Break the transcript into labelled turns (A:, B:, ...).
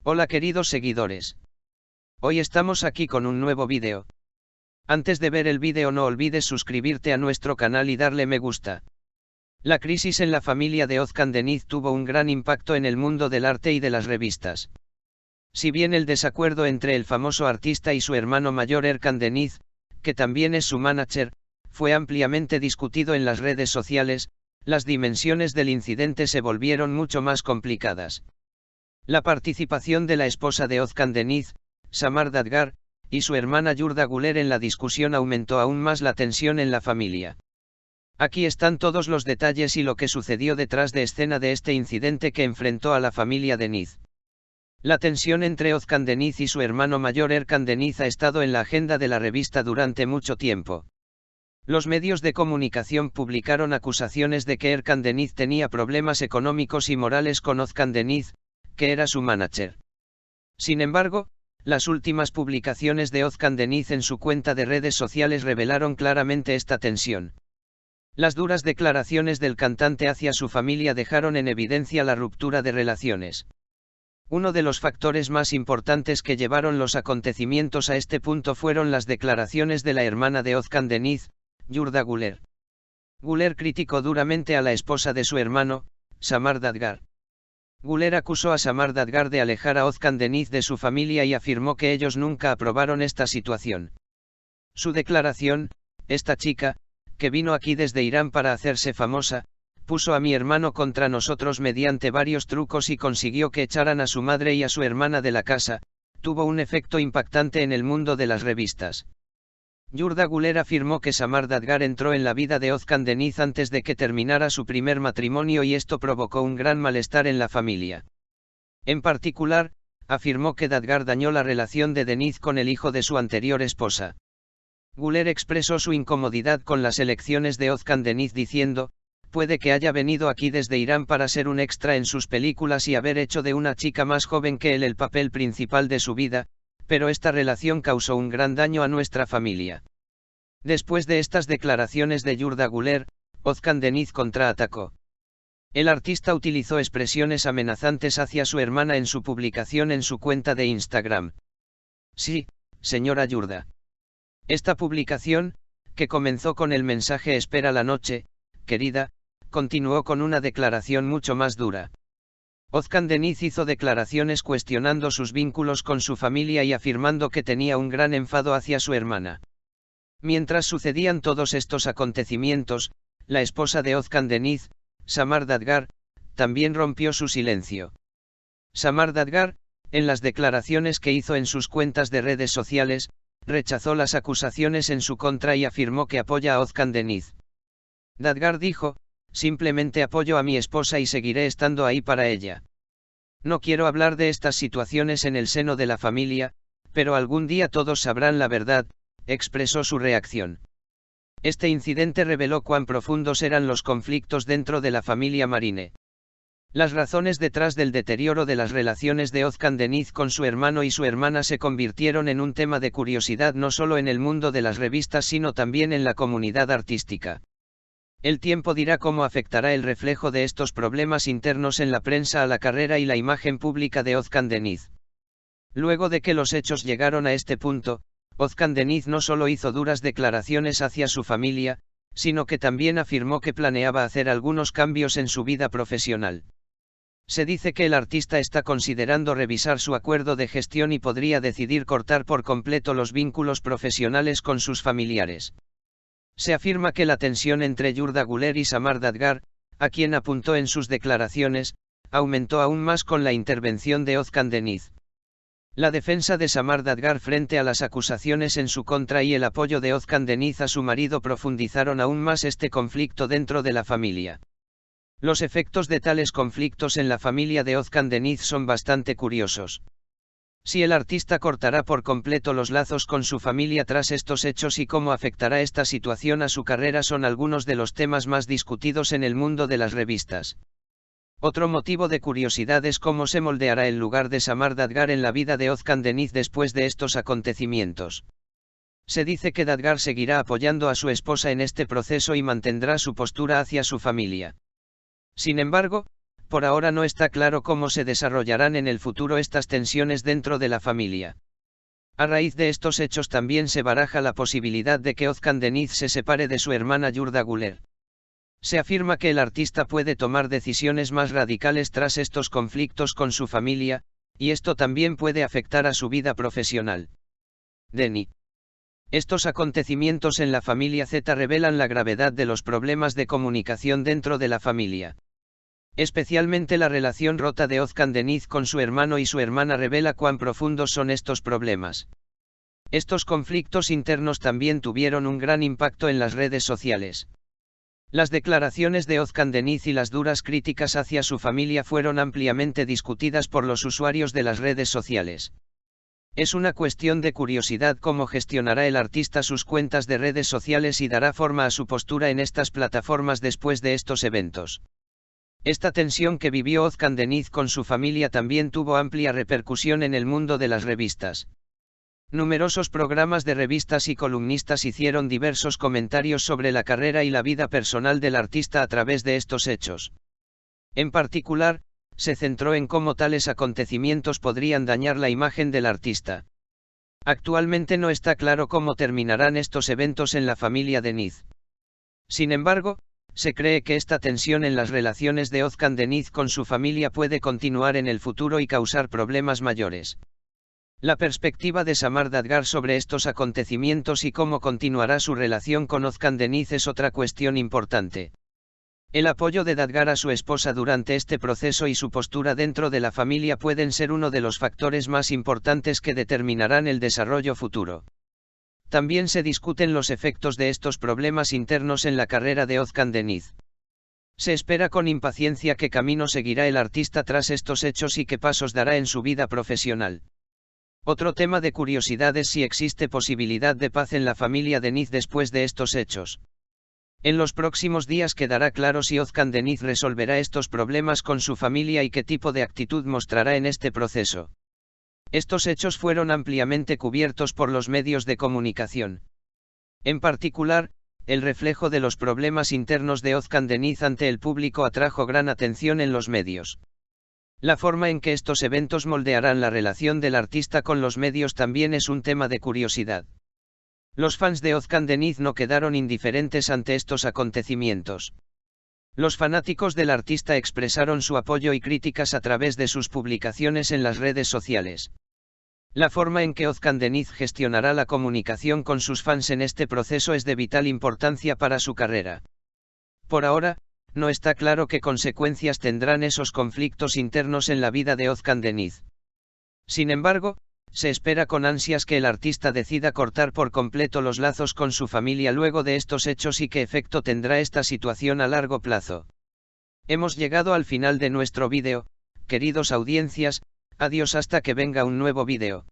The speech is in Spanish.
A: Hola queridos seguidores. Hoy estamos aquí con un nuevo vídeo. Antes de ver el vídeo no olvides suscribirte a nuestro canal y darle me gusta. La crisis en la familia de Özkan Deniz tuvo un gran impacto en el mundo del arte y de las revistas. Si bien el desacuerdo entre el famoso artista y su hermano mayor Erkan Deniz, que también es su manager, fue ampliamente discutido en las redes sociales, las dimensiones del incidente se volvieron mucho más complicadas. La participación de la esposa de Özkan Deniz, Samar Dadgar, y su hermana Yurda Güler en la discusión aumentó aún más la tensión en la familia. Aquí están todos los detalles y lo que sucedió detrás de escena de este incidente que enfrentó a la familia Deniz. La tensión entre Özkan Deniz y su hermano mayor Erkan Deniz ha estado en la agenda de la revista durante mucho tiempo. Los medios de comunicación publicaron acusaciones de que Erkan Deniz tenía problemas económicos y morales con Özkan Deniz, que era su manager. Sin embargo, las últimas publicaciones de Özkan Deniz en su cuenta de redes sociales revelaron claramente esta tensión. Las duras declaraciones del cantante hacia su familia dejaron en evidencia la ruptura de relaciones. Uno de los factores más importantes que llevaron los acontecimientos a este punto fueron las declaraciones de la hermana de Özkan Deniz, Yurda Güler. Güler criticó duramente a la esposa de su hermano, Samar Dadgar. Güler acusó a Samar Dadgar de alejar a Özkan Deniz de su familia y afirmó que ellos nunca aprobaron esta situación. Su declaración: esta chica, que vino aquí desde Irán para hacerse famosa, puso a mi hermano contra nosotros mediante varios trucos y consiguió que echaran a su madre y a su hermana de la casa, tuvo un efecto impactante en el mundo de las revistas. Yurda Güler afirmó que Samar Dadgar entró en la vida de Özkan Deniz antes de que terminara su primer matrimonio y esto provocó un gran malestar en la familia. En particular, afirmó que Dadgar dañó la relación de Deniz con el hijo de su anterior esposa. Güler expresó su incomodidad con las elecciones de Özkan Deniz diciendo: puede que haya venido aquí desde Irán para ser un extra en sus películas y haber hecho de una chica más joven que él el papel principal de su vida, pero esta relación causó un gran daño a nuestra familia. Después de estas declaraciones de Yurda Güler, Özkan Deniz contraatacó. El artista utilizó expresiones amenazantes hacia su hermana en su publicación en su cuenta de Instagram. Sí, señora Yurda. Esta publicación, que comenzó con el mensaje "espera la noche, querida", continuó con una declaración mucho más dura. Özkan Deniz hizo declaraciones cuestionando sus vínculos con su familia y afirmando que tenía un gran enfado hacia su hermana. Mientras sucedían todos estos acontecimientos, la esposa de Özkan Deniz, Samar Dadgar, también rompió su silencio. Samar Dadgar, en las declaraciones que hizo en sus cuentas de redes sociales, rechazó las acusaciones en su contra y afirmó que apoya a Özkan Deniz. Dadgar dijo: simplemente apoyo a mi esposa y seguiré estando ahí para ella. No quiero hablar de estas situaciones en el seno de la familia, pero algún día todos sabrán la verdad, expresó su reacción. Este incidente reveló cuán profundos eran los conflictos dentro de la familia Marine. Las razones detrás del deterioro de las relaciones de Özkan Deniz con su hermano y su hermana se convirtieron en un tema de curiosidad no solo en el mundo de las revistas sino también en la comunidad artística. El tiempo dirá cómo afectará el reflejo de estos problemas internos en la prensa a la carrera y la imagen pública de Özkan Deniz. Luego de que los hechos llegaron a este punto, Özkan Deniz no solo hizo duras declaraciones hacia su familia, sino que también afirmó que planeaba hacer algunos cambios en su vida profesional. Se dice que el artista está considerando revisar su acuerdo de gestión y podría decidir cortar por completo los vínculos profesionales con sus familiares. Se afirma que la tensión entre Yurda Güler y Samar Dadgar, a quien apuntó en sus declaraciones, aumentó aún más con la intervención de Özkan Deniz. La defensa de Samar Dadgar frente a las acusaciones en su contra y el apoyo de Özkan Deniz a su marido profundizaron aún más este conflicto dentro de la familia. Los efectos de tales conflictos en la familia de Özkan Deniz son bastante curiosos. Si el artista cortará por completo los lazos con su familia tras estos hechos y cómo afectará esta situación a su carrera son algunos de los temas más discutidos en el mundo de las revistas. Otro motivo de curiosidad es cómo se moldeará el lugar de Samar Dadgar en la vida de Özkan Deniz después de estos acontecimientos. Se dice que Dadgar seguirá apoyando a su esposa en este proceso y mantendrá su postura hacia su familia. Sin embargo, Por ahora no está claro cómo se desarrollarán en el futuro estas tensiones dentro de la familia. A raíz de estos hechos también se baraja la posibilidad de que Özcan Deniz se separe de su hermana Yurda Güler. Se afirma que el artista puede tomar decisiones más radicales tras estos conflictos con su familia, y esto también puede afectar a su vida profesional. Deni. Estos acontecimientos en la familia Z revelan la gravedad de los problemas de comunicación dentro de la familia. Especialmente la relación rota de Özcan Deniz con su hermano y su hermana revela cuán profundos son estos problemas. Estos conflictos internos también tuvieron un gran impacto en las redes sociales. Las declaraciones de Özcan Deniz y las duras críticas hacia su familia fueron ampliamente discutidas por los usuarios de las redes sociales. Es una cuestión de curiosidad cómo gestionará el artista sus cuentas de redes sociales y dará forma a su postura en estas plataformas después de estos eventos. Esta tensión que vivió Özcan Deniz con su familia también tuvo amplia repercusión en el mundo de las revistas. Numerosos programas de revistas y columnistas hicieron diversos comentarios sobre la carrera y la vida personal del artista a través de estos hechos. En particular, se centró en cómo tales acontecimientos podrían dañar la imagen del artista. Actualmente no está claro cómo terminarán estos eventos en la familia Deniz. Sin embargo, se cree que esta tensión en las relaciones de Özcan Deniz con su familia puede continuar en el futuro y causar problemas mayores. La perspectiva de Samar Dadgar sobre estos acontecimientos y cómo continuará su relación con Özcan Deniz es otra cuestión importante. El apoyo de Dadgar a su esposa durante este proceso y su postura dentro de la familia pueden ser uno de los factores más importantes que determinarán el desarrollo futuro. También se discuten los efectos de estos problemas internos en la carrera de Özcan Deniz. Se espera con impaciencia qué camino seguirá el artista tras estos hechos y qué pasos dará en su vida profesional. Otro tema de curiosidad es si existe posibilidad de paz en la familia Deniz después de estos hechos. En los próximos días quedará claro si Özcan Deniz resolverá estos problemas con su familia y qué tipo de actitud mostrará en este proceso. Estos hechos fueron ampliamente cubiertos por los medios de comunicación. En particular, el reflejo de los problemas internos de Özcan Deniz ante el público atrajo gran atención en los medios. La forma en que estos eventos moldearán la relación del artista con los medios también es un tema de curiosidad. Los fans de Özcan Deniz no quedaron indiferentes ante estos acontecimientos. Los fanáticos del artista expresaron su apoyo y críticas a través de sus publicaciones en las redes sociales. La forma en que Özcan Deniz gestionará la comunicación con sus fans en este proceso es de vital importancia para su carrera. Por ahora, no está claro qué consecuencias tendrán esos conflictos internos en la vida de Özcan Deniz. Sin embargo, se espera con ansias que el artista decida cortar por completo los lazos con su familia luego de estos hechos y qué efecto tendrá esta situación a largo plazo. Hemos llegado al final de nuestro vídeo, queridos audiencias, adiós hasta que venga un nuevo vídeo.